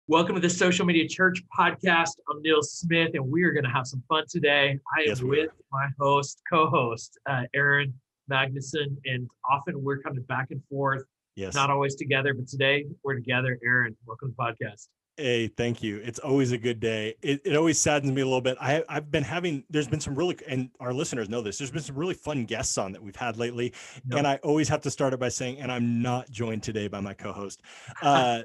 Welcome to the Social Media Church podcast. I'm Nils Smith, and we are going to have some fun today. I am Yes, we with are. my co-host, Aaron Magnuson, and often we're kind of back and forth, Yes. not always together, but today we're together. Aaron, welcome to the podcast. Hey, thank you. It's always a good day. It always saddens me a little bit. There's been some really, and our listeners know this, there's been some really fun guests on that we've had lately. Yep. And I always have to start it by saying, and I'm not joined today by my co-host.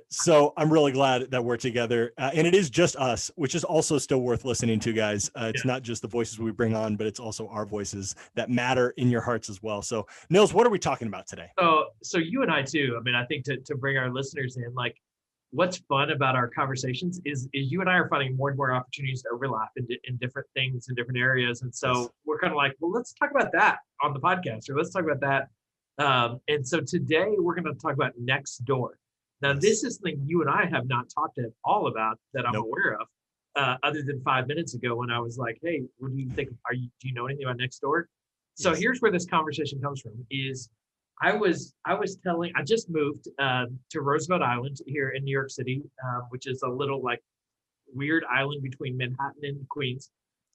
So I'm really glad that we're together. And it is just us, which is also still worth listening to, guys. It's not just the voices we bring on, but it's also our voices that matter in your hearts as well. So Nils, what are we talking about today? So you and I too, I mean, I think to bring our listeners in, like, what's fun about our conversations is you and I are finding more and more opportunities to overlap in different things in different areas. And so Yes. we're kind of like, well, let's talk about that on the podcast, or let's talk about that. And so today we're going to talk about NextDoor. Now, Yes. this is something you and I have not talked at all about that I'm Nope. aware of, other than 5 minutes ago when I was like, hey, what do you think? Do you know anything about NextDoor? So Yes. here's where this conversation comes from is I just moved to Roosevelt Island here in New York City, which is a little like weird island between Manhattan and Queens.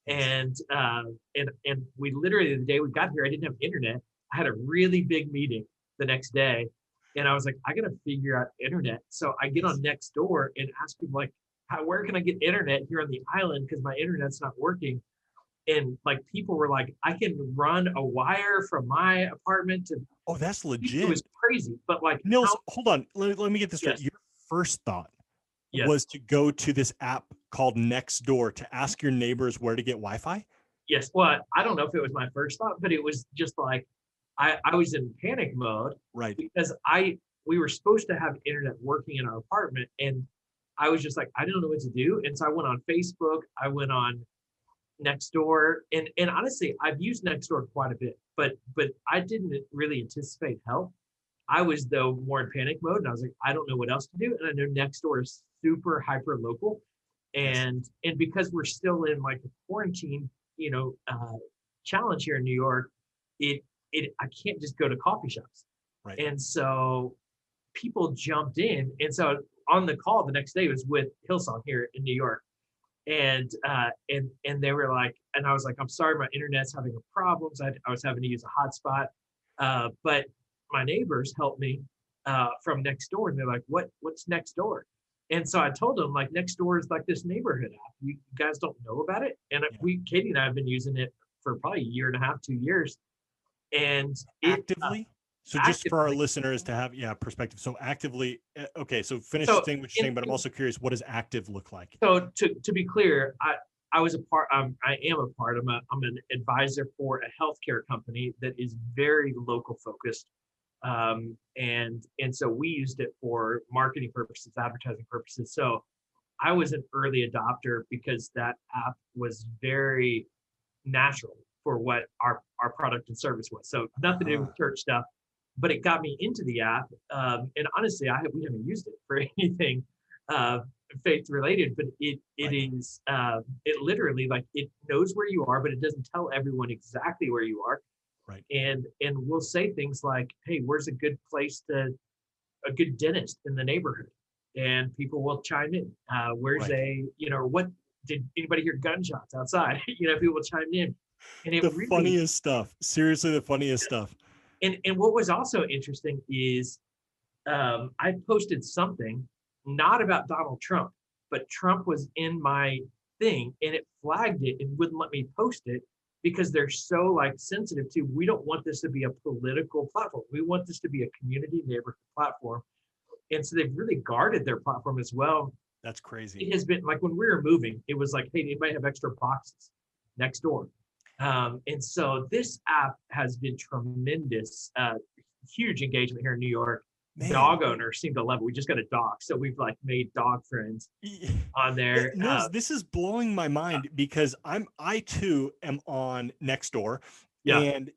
Yes. And we literally, the day we got here, I didn't have internet. I had a really big meeting the next day, and I was like, I gotta figure out internet. So I get on Nextdoor and ask people like, where can I get internet here on the island because my internet's not working. And like people were like, I can run a wire from my apartment to. Oh, that's It legit. was crazy, but like, Nils, hold on. Let me get this straight. Yes. Your first thought Yes. was to go to this app called Nextdoor to ask your neighbors where to get Wi-Fi? Yes. Well, I don't know if it was my first thought, but it was just like I was in panic mode Right. because we were supposed to have internet working in our apartment, and I was just like, I don't know what to do. And so I went on Facebook, I went on Nextdoor, and honestly, I've used Nextdoor quite a bit, but I didn't really anticipate help. I was though more in panic mode, and I was like, I don't know what else to do. And I know Nextdoor is super hyper local, Yes. and because we're still in like a quarantine, challenge here in New York, it I can't just go to coffee shops, Right. and so people jumped in, and so on the call the next day was with Hillsong here in New York, and they were like, and I was like, I'm sorry, my internet's having problems. I was having to use a hotspot, but my neighbors helped me from Nextdoor, and they're like, what's Nextdoor? And so I told them like Nextdoor is like this neighborhood app. You guys don't know about it, and Katie and I have been using it for probably a year and a half, 2 years, and Actively? So just for our actively. listeners to have perspective. So actively, okay, so finish So saying what you're saying, but I'm also curious, what does active look like? So to be clear, I was a part. I am a part. I'm an advisor for a healthcare company that is very local focused, and so we used it for marketing purposes, advertising purposes. So I was an early adopter because that app was very natural for what our product and service was. So nothing to do with church stuff, but it got me into the app. And honestly, we haven't used it for anything faith related, but it is it literally, like, it knows where you are, but it doesn't tell everyone exactly where you are. Right. And we'll say things like, hey, where's a good place a good dentist in the neighborhood? And people will chime in. Where's what did anybody hear gunshots outside? People will chime in. And it The really, funniest stuff. Seriously, the funniest stuff. and what was also interesting is I posted something not about Donald Trump, but Trump was in my thing, and it flagged it and wouldn't let me post it because they're so like sensitive to, we don't want this to be a political platform. We want this to be a community neighborhood platform. And so they've really guarded their platform as well. That's crazy. It has been like when we were moving, it was like, hey, anybody have extra boxes next door? And so this app has been tremendous, huge engagement here in New York. Man. Dog owners seem to love it. We just got a dog, so we've like made dog friends on there. Nils, this is blowing my mind because I too am on Nextdoor. Yeah. And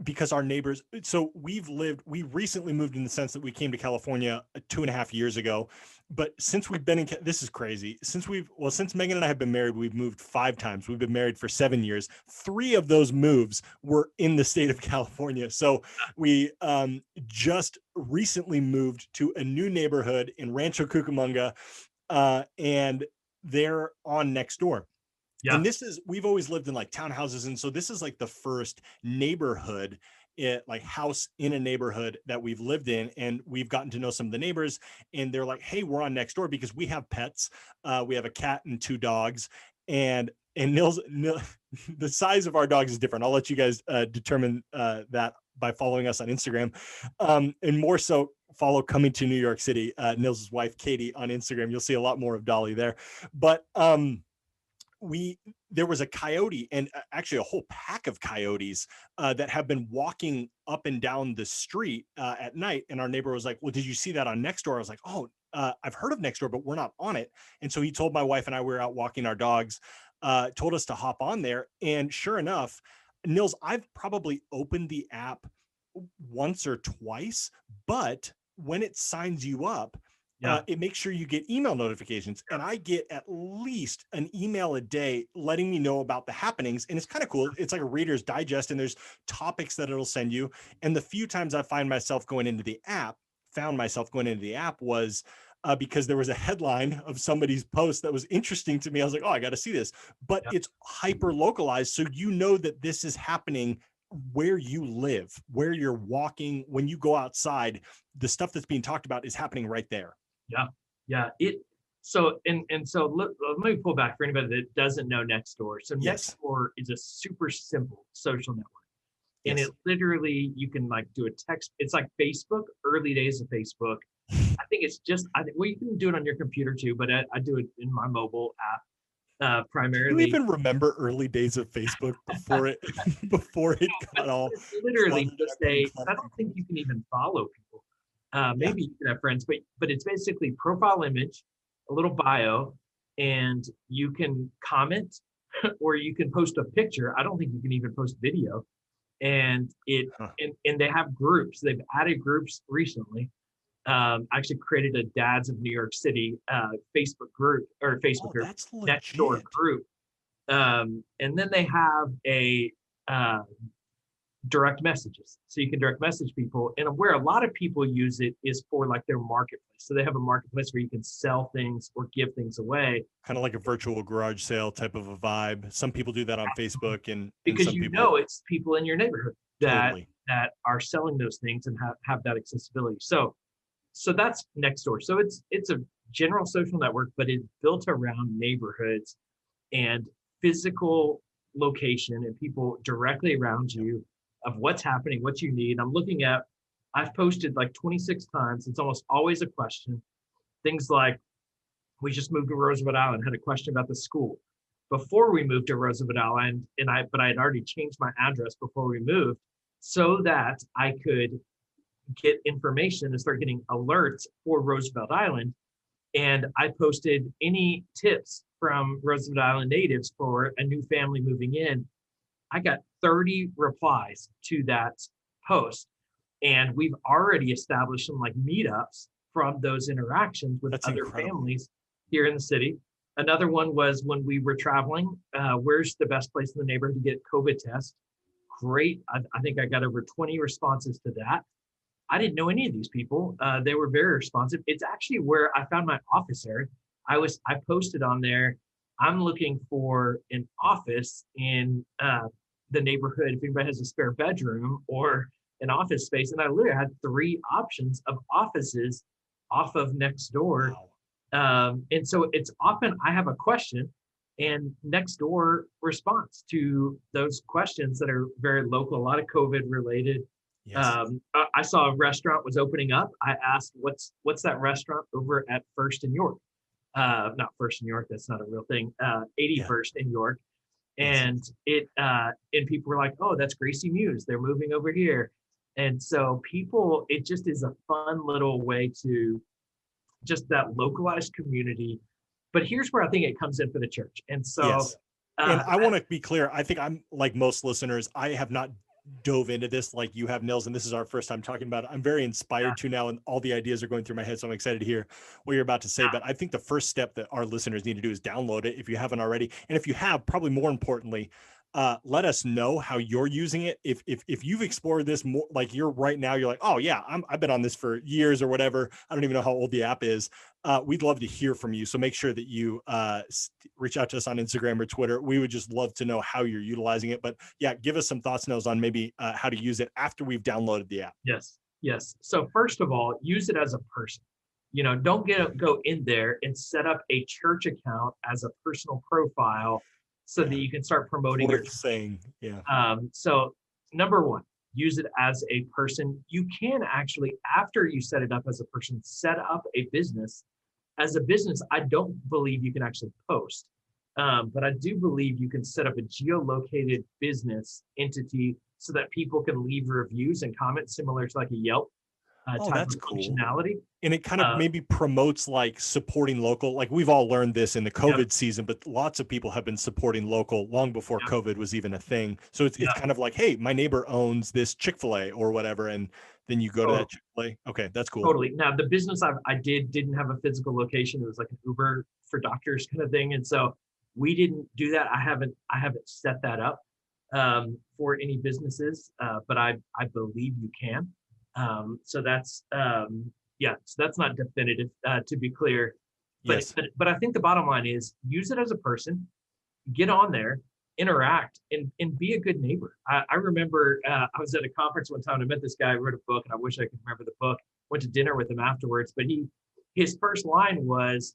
because our neighbors, so we recently moved in the sense that we came to California 2.5 years ago. But since we've been this is crazy. Since Megan and I have been married, we've moved 5 times. We've been married for 7 years. 3 of those moves were in the state of California. So we just recently moved to a new neighborhood in Rancho Cucamonga. and they're on Nextdoor. Yeah. And we've always lived in like townhouses. And so this is like the first neighborhood, like house in a neighborhood that we've lived in. And we've gotten to know some of the neighbors, and they're like, hey, we're on Nextdoor because we have pets. We have a cat and 2 dogs. And Nils, the size of our dogs is different. I'll let you guys determine that by following us on Instagram. And more so, follow Coming to New York City, Nils' wife, Katie, on Instagram. You'll see a lot more of Dolly there. But there was a coyote, and actually a whole pack of coyotes that have been walking up and down the street at night. And our neighbor was like, well, did you see that on Nextdoor? I was like, oh, I've heard of Nextdoor, but we're not on it. And so he told my wife and I, we were out walking our dogs, told us to hop on there. And sure enough, Nils, I've probably opened the app once or twice, but when it signs you up, Yeah. it makes sure you get email notifications. And I get at least an email a day letting me know about the happenings. And it's kind of cool. It's like a Reader's Digest, and there's topics that it'll send you. And the few times I found myself going into the app was because there was a headline of somebody's post that was interesting to me. I was like, oh, I got to see this. But Yeah. it's hyper localized. So you know that this is happening where you live, where you're walking, when you go outside, the stuff that's being talked about is happening right there. Yeah. Yeah. So let me pull back for anybody that doesn't know Nextdoor. So Yes. Nextdoor is a super simple social network. And Yes. it literally, you can like do a text. It's like Facebook, early days of Facebook. I think it's just, well, you can do it on your computer too, but I do it in my mobile app Do you primarily. even remember early days of Facebook before it before it got all It's literally flooded just and I don't think you can even follow people. yeah. Maybe you can have friends, but it's basically profile image, a little bio, and you can comment or you can post a picture. I don't think you can even post video. And Huh. and they have groups. They've added groups recently. I actually created a Dads of New York City Facebook group or Facebook Oh, group, that's Nextdoor legit. group. And then they have a direct messages. So you can direct message people. And where a lot of people use it is for like their marketplace. So they have a marketplace where you can sell things or give things away. Kind of like a virtual garage sale type of a vibe. Some people do that on Facebook, and Because some you people know it's people in your neighborhood totally. that are selling those things and have that accessibility. So that's Nextdoor. So it's a general social network, but it's built around neighborhoods and physical location and people directly around you of what's happening, what you need. I've posted like 26 times. It's almost always a question. Things like, we just moved to Roosevelt Island, had a question about the school. Before we moved to Roosevelt Island, but I had already changed my address before we moved so that I could get information and start getting alerts for Roosevelt Island. And I posted any tips from Roosevelt Island natives for a new family moving in. I got 30 replies to that post. And we've already established some like meetups from those interactions with That's other incredible. families here in the city. Another one was when we were traveling, where's the best place in the neighborhood to get COVID test? Great. I think I got over 20 responses to that. I didn't know any of these people. They were very responsive. It's actually where I found my office, Eric. I posted on there, I'm looking for an office in the neighborhood if anybody has a spare bedroom or an office space. And I literally had 3 options of offices off of Nextdoor. Wow. And so it's often I have a question and Nextdoor responds to those questions that are very local, a lot of COVID related. Yes. I saw a restaurant was opening up. I asked, what's that restaurant over at First in York? Not First in York. That's not a real thing. Yeah. 81st in York. Yes. And and people were like, oh, that's Gracie Muse. They're moving over here. And so it just is a fun little way to just that localized community. But here's where I think it comes in for the church. And so, Yes. And I want to be clear. I think I'm like most listeners. I have not dove into this like you have, Nils, and this is our first time talking about it. I'm very inspired to now, and all the ideas are going through my head. So I'm excited to hear what you're about to say. But I think the first step that our listeners need to do is download it if you haven't already. And if you have, probably more importantly, Let us know how you're using it. If you've explored this more, like you're right now, you're like, oh yeah, I've been on this for years or whatever. I don't even know how old the app is. We'd love to hear from you. So make sure that you reach out to us on Instagram or Twitter. We would just love to know how you're utilizing it. But yeah, give us some thoughts, Nils, on maybe how to use it after we've downloaded the app. Yes, yes. So first of all, use it as a person. Don't go in there and set up a church account as a personal profile so that you can start promoting your Worth saying, yeah. So number one, use it as a person. You can actually, after you set it up as a person, set up a business. As a business, I don't believe you can actually post, but I do believe you can set up a geolocated business entity so that people can leave reviews and comments similar to like a Yelp Oh, type that's of cool. functionality. And it kind of maybe promotes like supporting local. Like we've all learned this in the COVID season, but lots of people have been supporting local long before COVID was even a thing. So it's kind of like, hey, my neighbor owns this Chick-fil-A or whatever, and then you go to that Chick-fil-A. Okay, that's cool. Totally. Now the business I didn't have a physical location. It was like an Uber for doctors kind of thing, and so we didn't do that. I haven't set that up for any businesses, but I believe you can. So that's so that's not definitive, to be clear. But, Yes. but I think the bottom line is use it as a person, get on there, interact, and be a good neighbor. I remember I was at a conference one time and I met this guy who wrote a book, and I wish I could remember the book. Went to dinner with him afterwards, but his first line was,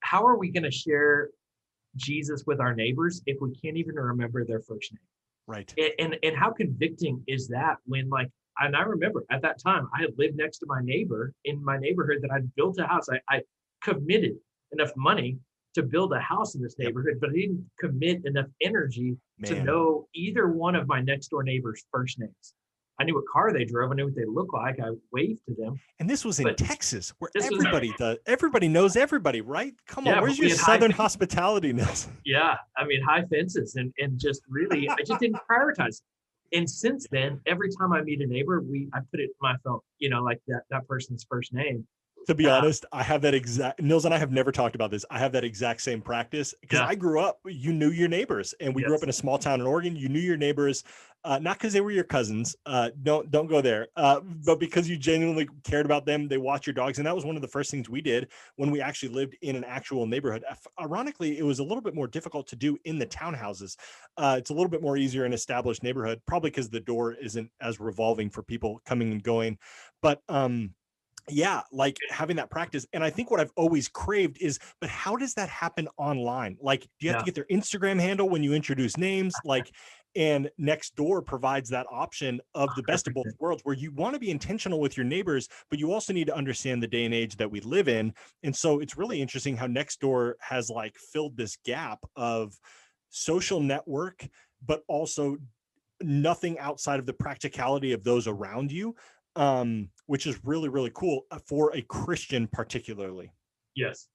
how are we going to share Jesus with our neighbors if we can't even remember their first name? Right. And how convicting is that when, like, and I remember at that time I had lived next to my neighbor in my neighborhood that I'd built a house. I committed enough money to build a house in this neighborhood, but I didn't commit enough energy to know either one of my next door neighbors' first names. I knew what car they drove. I knew what they looked like. I waved to them. And this was in Texas, where everybody knows everybody, right? Come on, where's your Southern hospitality, Nils? Yeah, I mean, high fences and just really, I just didn't prioritize. And since then, every time I meet a neighbor, I put it in my phone, like that person's first name. To be honest, I have that exact, Nils and I have never talked about this. I have that exact same practice because I grew up, you knew your neighbors, and we grew up in a small town in Oregon. You knew your neighbors, not because they were your cousins. Don't go there. But because you genuinely cared about them. They watched your dogs. And that was one of the first things we did when we actually lived in an actual neighborhood. Ironically, it was a little bit more difficult to do in the townhouses. It's a little bit more easier in established neighborhood, probably because the door isn't as revolving for people coming and going. But, yeah, like having that practice. And I think what I've always craved is, but how does that happen online? Like, do you have to get their Instagram handle when you introduce names? Like, and NextDoor provides that option of the best of both worlds, where you want to be intentional with your neighbors, but you also need to understand the day and age that we live in. And so it's really interesting how NextDoor has like filled this gap of social network, but also nothing outside of the practicality of those around you. Which is really, really cool for a Christian, particularly. Yes.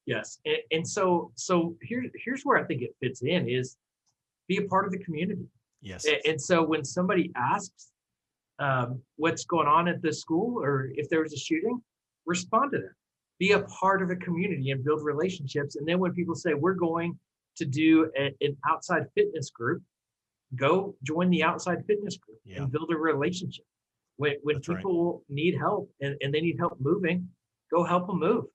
And so here's where I think it fits in is be a part of the community. Yes. And so when somebody asks what's going on at the school, or if there was a shooting, respond to them. Be a part of a community and build relationships. And then when people say we're going to do an outside fitness group, go join the outside fitness group and build a relationship. When people need help and they need help moving, go help them move.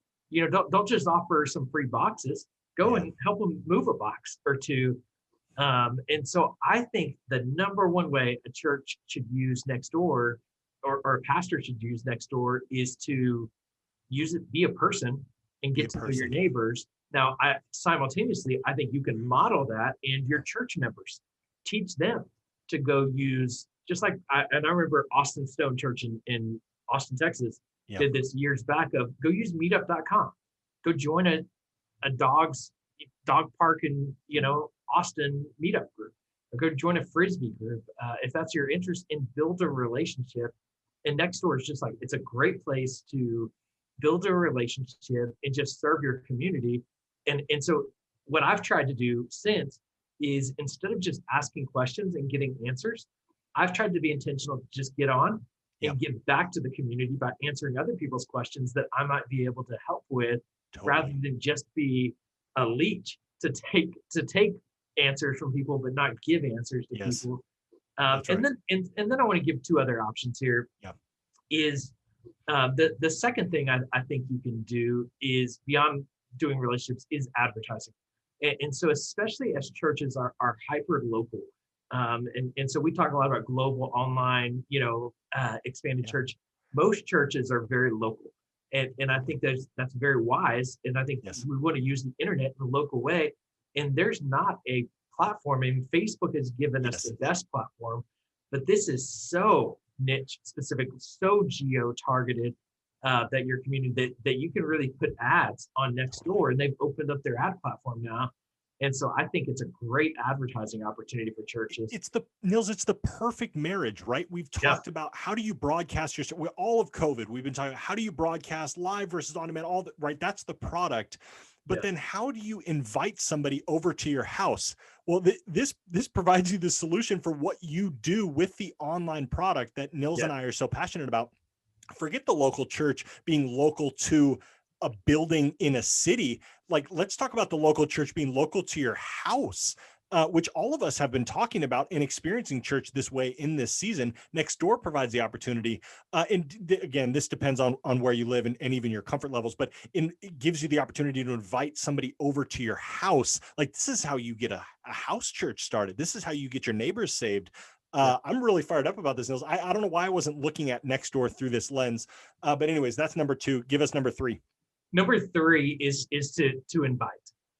Don't just offer some free boxes. Go and help them move a box or two. And so I think the number one way a church should use NextDoor, or a pastor should use NextDoor, is to use it, be a person, and get to know your neighbors. Now, simultaneously, I think you can model that, and your church members teach them to go use. Just like, I remember Austin Stone Church in Austin, Texas, did this years back of go use meetup.com. Go join a dog park in, Austin meetup group. Or go join a Frisbee group if that's your interest, and build a relationship. And NextDoor is just like, it's a great place to build a relationship and just serve your community. And so what I've tried to do since is, instead of just asking questions and getting answers, I've tried to be intentional to just get on and give back to the community by answering other people's questions that I might be able to help with, rather than just be a leech to take answers from people, but not give answers to Yes, people. that's And right. then and then I want to give two other options here. Yeah. Is the second thing I think you can do is beyond doing relationships is advertising. And so especially as churches are hyper local. And so we talk a lot about global online, expanded Yeah. church. Most churches are very local. And I think that's very wise. And I think Yes. we want to use the internet in a local way. And there's not a platform. I mean, Facebook has given us Yes. the best platform, but this is so niche specific, so geo targeted, that your community that you can really put ads on Nextdoor, and they've opened up their ad platform now. And so I think it's a great advertising opportunity for churches. It's the Nils, it's the perfect marriage, right? We've Yeah, talked about how do you broadcast your, with all of COVID, we've been talking about how do you broadcast live versus on demand, all that, right? That's the product. But yeah, then how do you invite somebody over to your house? Well, this provides you the solution for what you do with the online product that Nils yeah, and I are so passionate about. Forget the local church being local to a building in a city. Like, let's talk about the local church being local to your house, which all of us have been talking about and experiencing church this way in this season. Nextdoor provides the opportunity. Again, this depends on where you live and even your comfort levels, but it gives you the opportunity to invite somebody over to your house. Like, this is how you get a house church started. This is how you get your neighbors saved. yeah. I'm really fired up about this, Nils. I don't know why I wasn't looking at Nextdoor through this lens. But anyways, that's number two. Give us number three. Number three is to invite.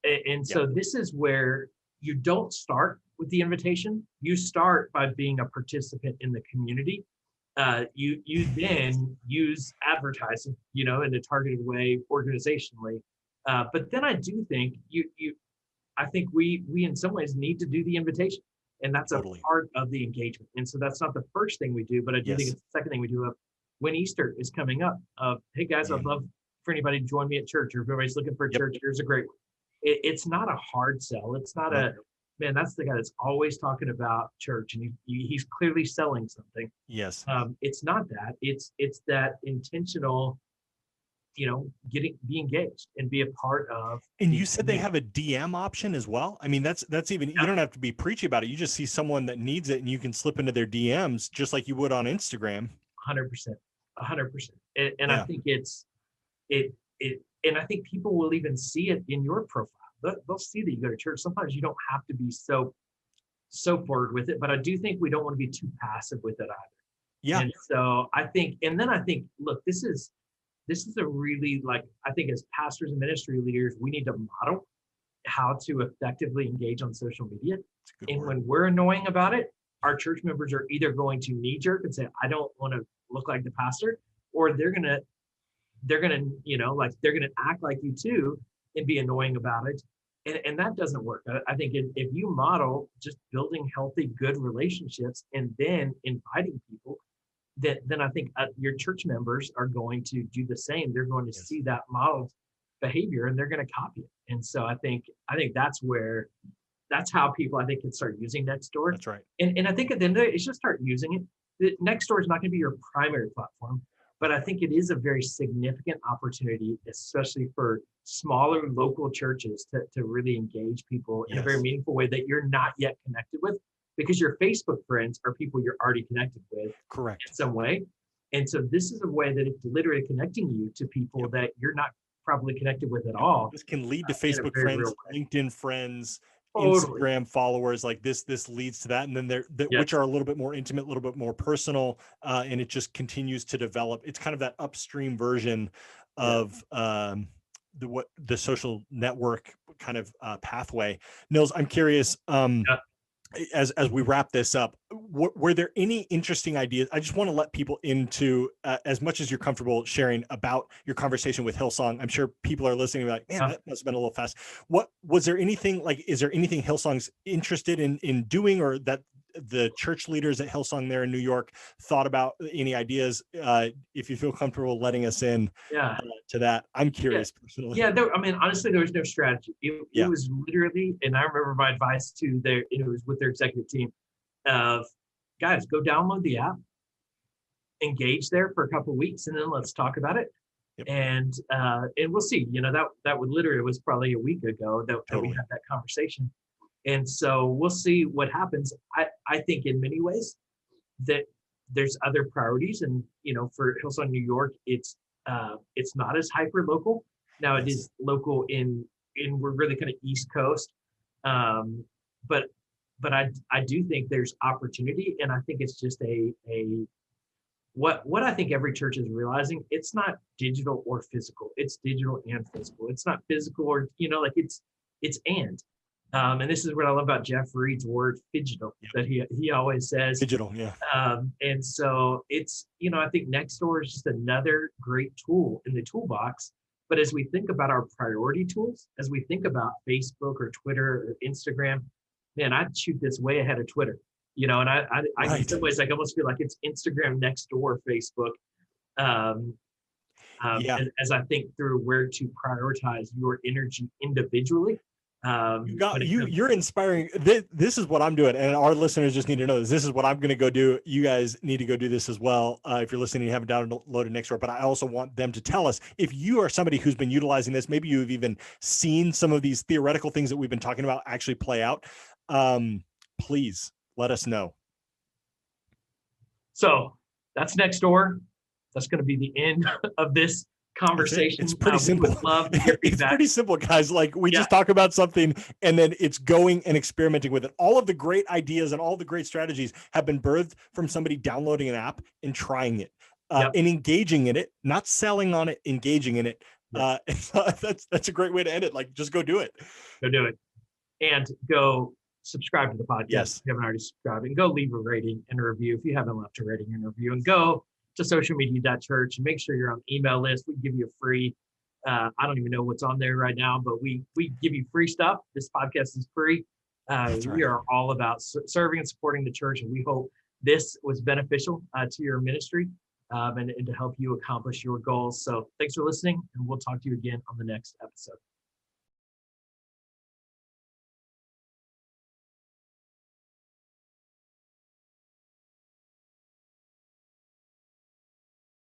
And Yeah. so this is where you don't start with the invitation. You start by being a participant in the community. You then use advertising, in a targeted way organizationally. But then I do think I think we in some ways need to do the invitation, and that's a Totally. part of the engagement. And so that's not the first thing we do, but I do think Yes. it's the second thing we do. Of when Easter is coming up, hey guys, I'd Man. love for anybody to join me at church, or if everybody's looking for a Yep. church, here's a great one. It's not a hard sell. It's not Nope. a man. That's the guy that's always talking about church, and he's clearly selling something. Yes. It's not that. It's that intentional, be engaged and be a part of And the you said they community. have a DM option as well. I mean, that's even, you Yeah, don't have to be preachy about it. You just see someone that needs it and you can slip into their DMs just like you would on Instagram. 100%, 100%. And I Yeah. think and I think people will even see it in your profile. They'll see that you go to church. Sometimes you don't have to be so forward with it, but I do think we don't want to be too passive with it either. Yeah. And so I think, look, this is a really, like, I think as pastors and ministry leaders, we need to model how to effectively engage on social media. It's a good And word. when we're annoying about it, our church members are either going to knee jerk and say, I don't want to look like the pastor, or like they're gonna act like you too and be annoying about it. And that doesn't work. I think if you model just building healthy, good relationships and then inviting people, then I think your church members are going to do the same. They're going to Yes. see that modeled behavior and they're going to copy it. And so I think that's how people I think can start using Nextdoor. That's right. And I think at the end of it, it's just start using it. Nextdoor is not going to be your primary platform, but I think it is a very significant opportunity, especially for smaller local churches to really engage people in a very Yes. meaningful way that you're not yet connected with, because your Facebook friends are people you're already connected with Correct. in some way. And so this is a way that it's literally connecting you to people Yep. that you're not probably connected with at Yep. all, This can lead to in a Facebook very real friends, way. LinkedIn friends, Totally. Instagram followers. Like this leads to that. And then which Yes. are a little bit more intimate, a little bit more personal. And it just continues to develop. It's kind of that upstream version Yeah. of, the social network kind of pathway. Nils, I'm curious. Yeah. As we wrap this up, were there any interesting ideas? I just want to let people into, as much as you're comfortable sharing about your conversation with Hillsong. I'm sure people are listening like, man, Yeah. that must have been a little fast. What was there anything like? Is there anything Hillsong's interested in doing, or that the church leaders at Hillsong there in New York thought about? Any ideas? If you feel comfortable letting us in Yeah. to that, I'm Yeah. curious personally. Yeah. I mean, honestly, there was no strategy. It Yeah. was literally, and I remember my advice to it was with their executive team of, guys, go download the app, engage there for a couple of weeks, and then let's talk about it. Yep. And we'll see. That would literally, it was probably a week ago that we Totally. had that conversation. And so we'll see what happens. I think in many ways that there's other priorities, and for Hillsong New York, it's not as hyper local. Now it Yes. is local in we're really kind of East Coast, but I do think there's opportunity, and I think it's just what I think every church is realizing. It's not digital or physical. It's digital and physical. It's not physical or like it's and this is what I love about Jeff Reed's word "phygital" that he always says. Digital, yeah. And so it's I think NextDoor is just another great tool in the toolbox. But as we think about our priority tools, as we think about Facebook or Twitter or Instagram, man, I'd shoot this way ahead of Twitter. And I Right. in some ways I almost feel like it's Instagram NextDoor, Facebook. And as I think through where to prioritize your energy individually, you're inspiring. This is what I'm doing, and our listeners just need to know this. This is what I'm going to go do. You guys need to go do this as well. If you're listening, you haven't downloaded NextDoor, but I also want them to tell us if you are somebody who's been utilizing this. Maybe you've even seen some of these theoretical things that we've been talking about actually play out. Please let us know. So that's NextDoor. That's going to be the end of this conversation. It's pretty simple. It's pretty simple, guys. Like we just talk about something and then it's going and experimenting with it. All of the great ideas and all the great strategies have been birthed from somebody downloading an app and trying it and engaging in it, not selling on it, engaging in it. That's a great way to end it. Like just go do it. Go do it. And go subscribe to the podcast. Yes. If you haven't already subscribed, and go leave a rating and a review if you haven't left a rating and a review, and go to socialmedia.church and make sure you're on the email list. We give you a free, I don't even know what's on there right now, but we give you free stuff. This podcast is free. We are all about serving and supporting the church, and we hope this was beneficial to your ministry and to help you accomplish your goals. So thanks for listening, and we'll talk to you again on the next episode.